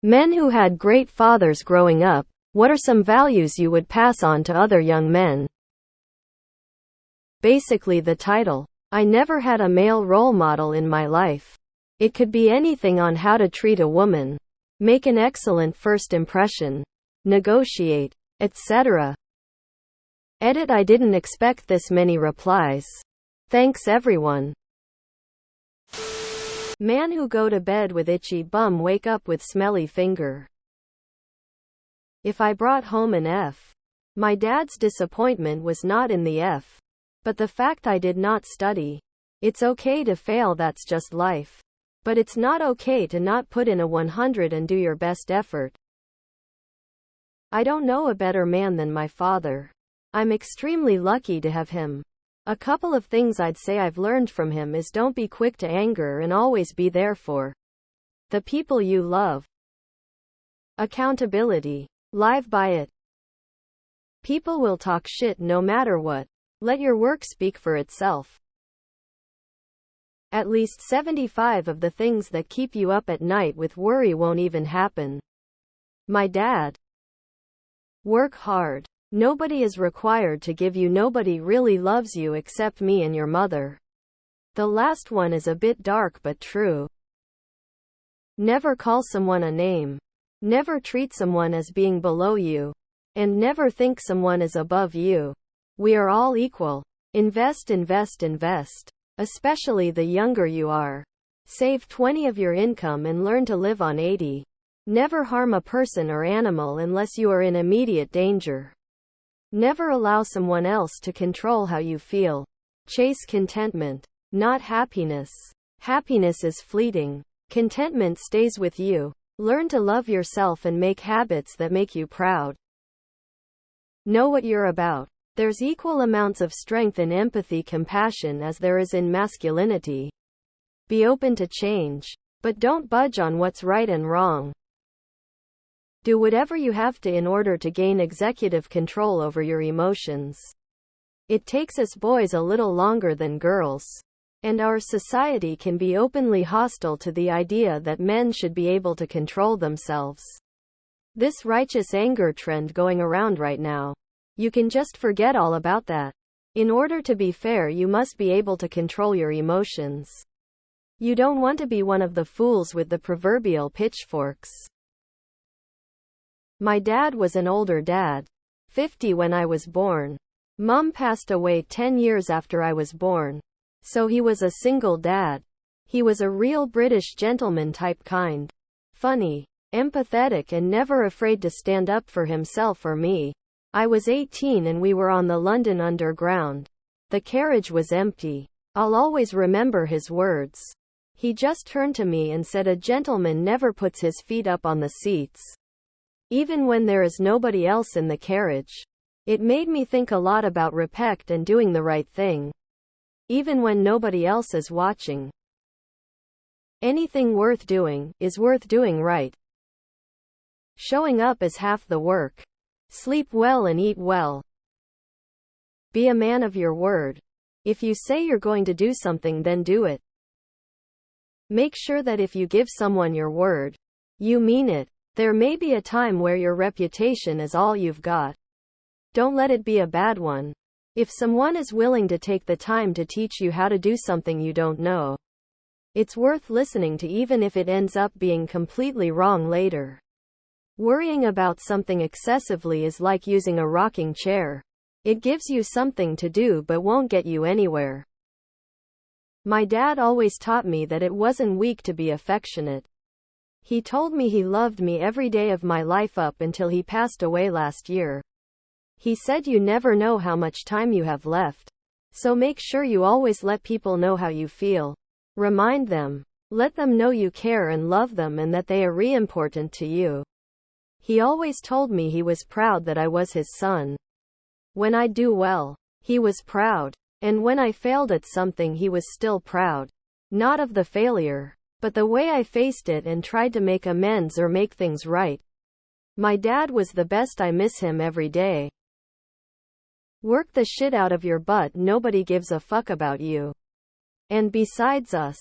Men who had great fathers growing up, what are some values you would pass on to other young men? Basically the title. I never had a male role model in my life. It could be anything on how to treat a woman, make an excellent first impression, negotiate, etc. Edit. I didn't expect this many replies. Thanks everyone. Man who go to bed with itchy bum wake up with smelly finger. If I brought home an F, my dad's disappointment was not in the F, but the fact I did not study. It's okay to fail, that's just life. But it's not okay to not put in a 100 and do your best effort. I don't know a better man than my father. I'm extremely lucky to have him. A couple of things I'd say I've learned from him is don't be quick to anger and always be there for the people you love. Accountability. Live by it. People will talk shit no matter what. Let your work speak for itself. At least 75 of the things that keep you up at night with worry won't even happen. My dad. Work hard. Nobody is required to give you. Nobody really loves you except me and your mother. The last one is a bit dark but true. Never call someone a name. Never treat someone as being below you. And never think someone is above you. We are all equal. Invest, invest, invest. Especially the younger you are. Save 20 of your income and learn to live on 80. Never harm a person or animal unless you are in immediate danger. Never allow someone else to control how you feel. Chase contentment, not happiness. Happiness is fleeting. Contentment stays with you. Learn to love yourself and make habits that make you proud. Know what you're about. There's equal amounts of strength in empathy, compassion as there is in masculinity. Be open to change, but don't budge on what's right and wrong. Do whatever you have to in order to gain executive control over your emotions. It takes us boys a little longer than girls. And our society can be openly hostile to the idea that men should be able to control themselves. This righteous anger trend going around right now. You can just forget all about that. In order to be fair, you must be able to control your emotions. You don't want to be one of the fools with the proverbial pitchforks. My dad was an older dad. 50 when I was born. Mum passed away 10 years after I was born. So he was a single dad. He was a real British gentleman type kind. Funny, empathetic and never afraid to stand up for himself or me. I was 18 and we were on the London Underground. The carriage was empty. I'll always remember his words. He just turned to me and said, "A gentleman never puts his feet up on the seats. Even when there is nobody else in the carriage." It made me think a lot about respect and doing the right thing. Even when nobody else is watching. Anything worth doing is worth doing right. Showing up is half the work. Sleep well and eat well. Be a man of your word. If you say you're going to do something, then do it. Make sure that if you give someone your word, you mean it. There may be a time where your reputation is all you've got. Don't let it be a bad one. If someone is willing to take the time to teach you how to do something you don't know, it's worth listening to, even if it ends up being completely wrong later. Worrying about something excessively is like using a rocking chair. It gives you something to do but won't get you anywhere. My dad always taught me that it wasn't weak to be affectionate. He told me he loved me every day of my life up until he passed away last year. He said, "You never know how much time you have left. So make sure you always let people know how you feel. Remind them. Let them know you care and love them and that they are important to you." He always told me he was proud that I was his son. When I do well, he was proud. And when I failed at something, he was still proud. Not of the failure, but the way I faced it and tried to make amends or make things right. My dad was the best. I miss him every day. Work the shit out of your butt. Nobody gives a fuck about you. And besides us,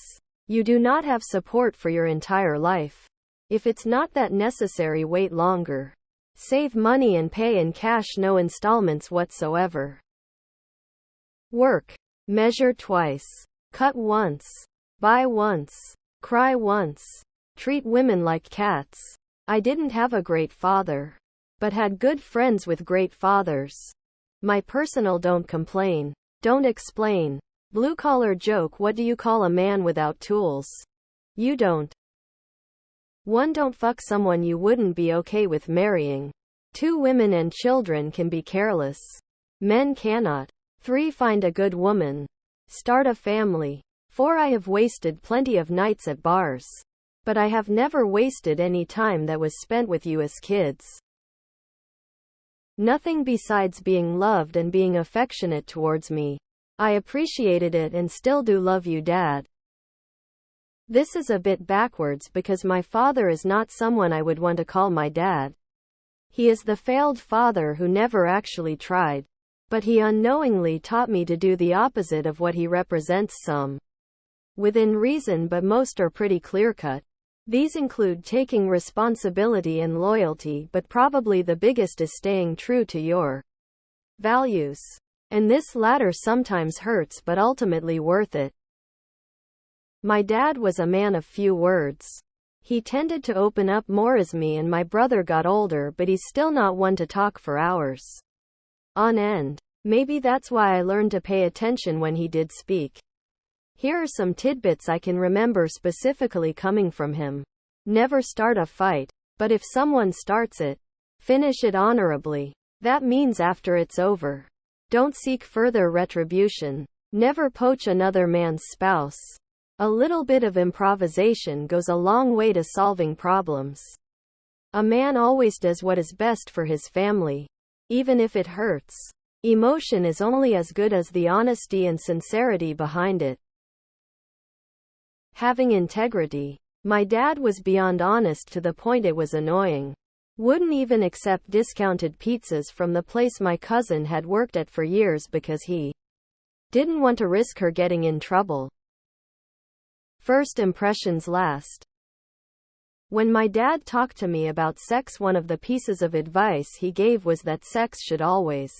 you do not have support for your entire life. If it's not that necessary, wait longer. Save money and pay in cash, no installments whatsoever. Work. Measure twice. Cut once. Buy once. Cry once. Treat women like cats. I didn't have a great father, but had good friends with great fathers. My personal don't complain. Don't explain. Blue collar joke. What do you call a man without tools? You don't. 1. Don't fuck someone you wouldn't be okay with marrying. 2. Women and children can be careless. Men cannot. 3. Find a good woman. Start a family. 4. I have wasted plenty of nights at bars, but I have never wasted any time that was spent with you as kids. Nothing besides being loved and being affectionate towards me. I appreciated it and still do love you, Dad. This is a bit backwards because my father is not someone I would want to call my dad. He is the failed father who never actually tried, but he unknowingly taught me to do the opposite of what he represents, some within reason, but most are pretty clear-cut. These include taking responsibility and loyalty, but probably the biggest is staying true to your values. And this latter sometimes hurts, but ultimately worth it. My dad was a man of few words. He tended to open up more as me and my brother got older, but he's still not one to talk for hours on end. Maybe that's why I learned to pay attention when he did speak. Here are some tidbits I can remember specifically coming from him. Never start a fight, but if someone starts it, finish it honorably. That means after it's over. Don't seek further retribution. Never poach another man's spouse. A little bit of improvisation goes a long way to solving problems. A man always does what is best for his family, even if it hurts. Emotion is only as good as the honesty and sincerity behind it. Having integrity. My dad was beyond honest to the point it was annoying. Wouldn't even accept discounted pizzas from the place my cousin had worked at for years because he didn't want to risk her getting in trouble. First impressions last. When my dad talked to me about sex, one of the pieces of advice he gave was that sex should always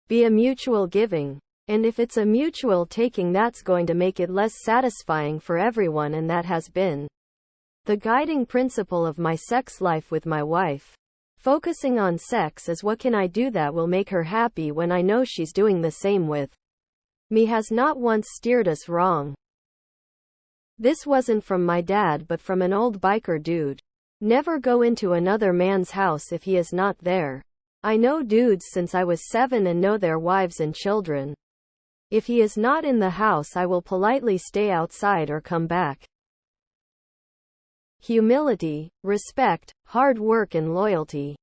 be a mutual giving. And if it's a mutual taking, that's going to make it less satisfying for everyone, and that has been the guiding principle of my sex life with my wife. Focusing on sex as what can I do that will make her happy when I know she's doing the same with me has not once steered us wrong. This wasn't from my dad but from an old biker dude. Never go into another man's house if he is not there. I know dudes since I was 7 and know their wives and children. If he is not in the house, I will politely stay outside or come back. Humility, respect, hard work and loyalty.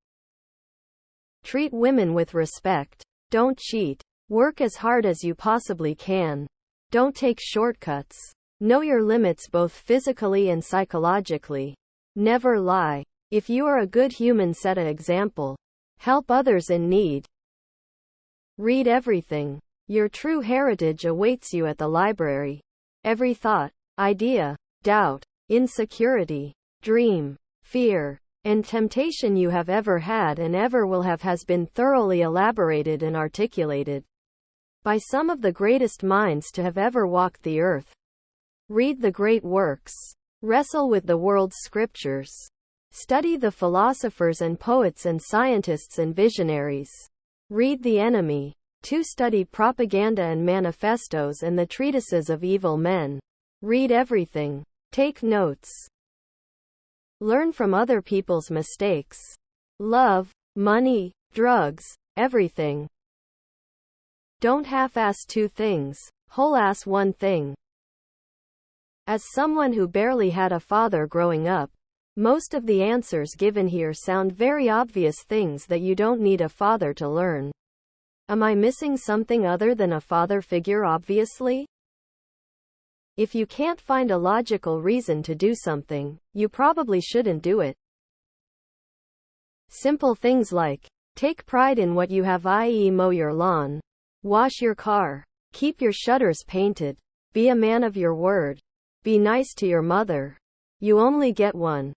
Treat women with respect. Don't cheat. Work as hard as you possibly can. Don't take shortcuts. Know your limits both physically and psychologically. Never lie. If you are a good human, set an example. Help others in need. Read everything. Your true heritage awaits you at the library. Every thought, idea, doubt, insecurity, dream, fear, and temptation you have ever had and ever will have has been thoroughly elaborated and articulated by some of the greatest minds to have ever walked the earth. Read the great works. Wrestle with the world's scriptures. Study the philosophers and poets and scientists and visionaries. Read The Enemy. 2. Study propaganda and manifestos and the treatises of evil men. Read everything. Take notes. Learn from other people's mistakes. Love, money, drugs, everything. Don't half-ass 2 things. Whole-ass 1 thing. As someone who barely had a father growing up, most of the answers given here sound very obvious things that you don't need a father to learn. Am I missing something other than a father figure? Obviously. If you can't find a logical reason to do something, you probably shouldn't do it. Simple things like, take pride in what you have, i.e., mow your lawn, wash your car, keep your shutters painted, be a man of your word, be nice to your mother. You only get one.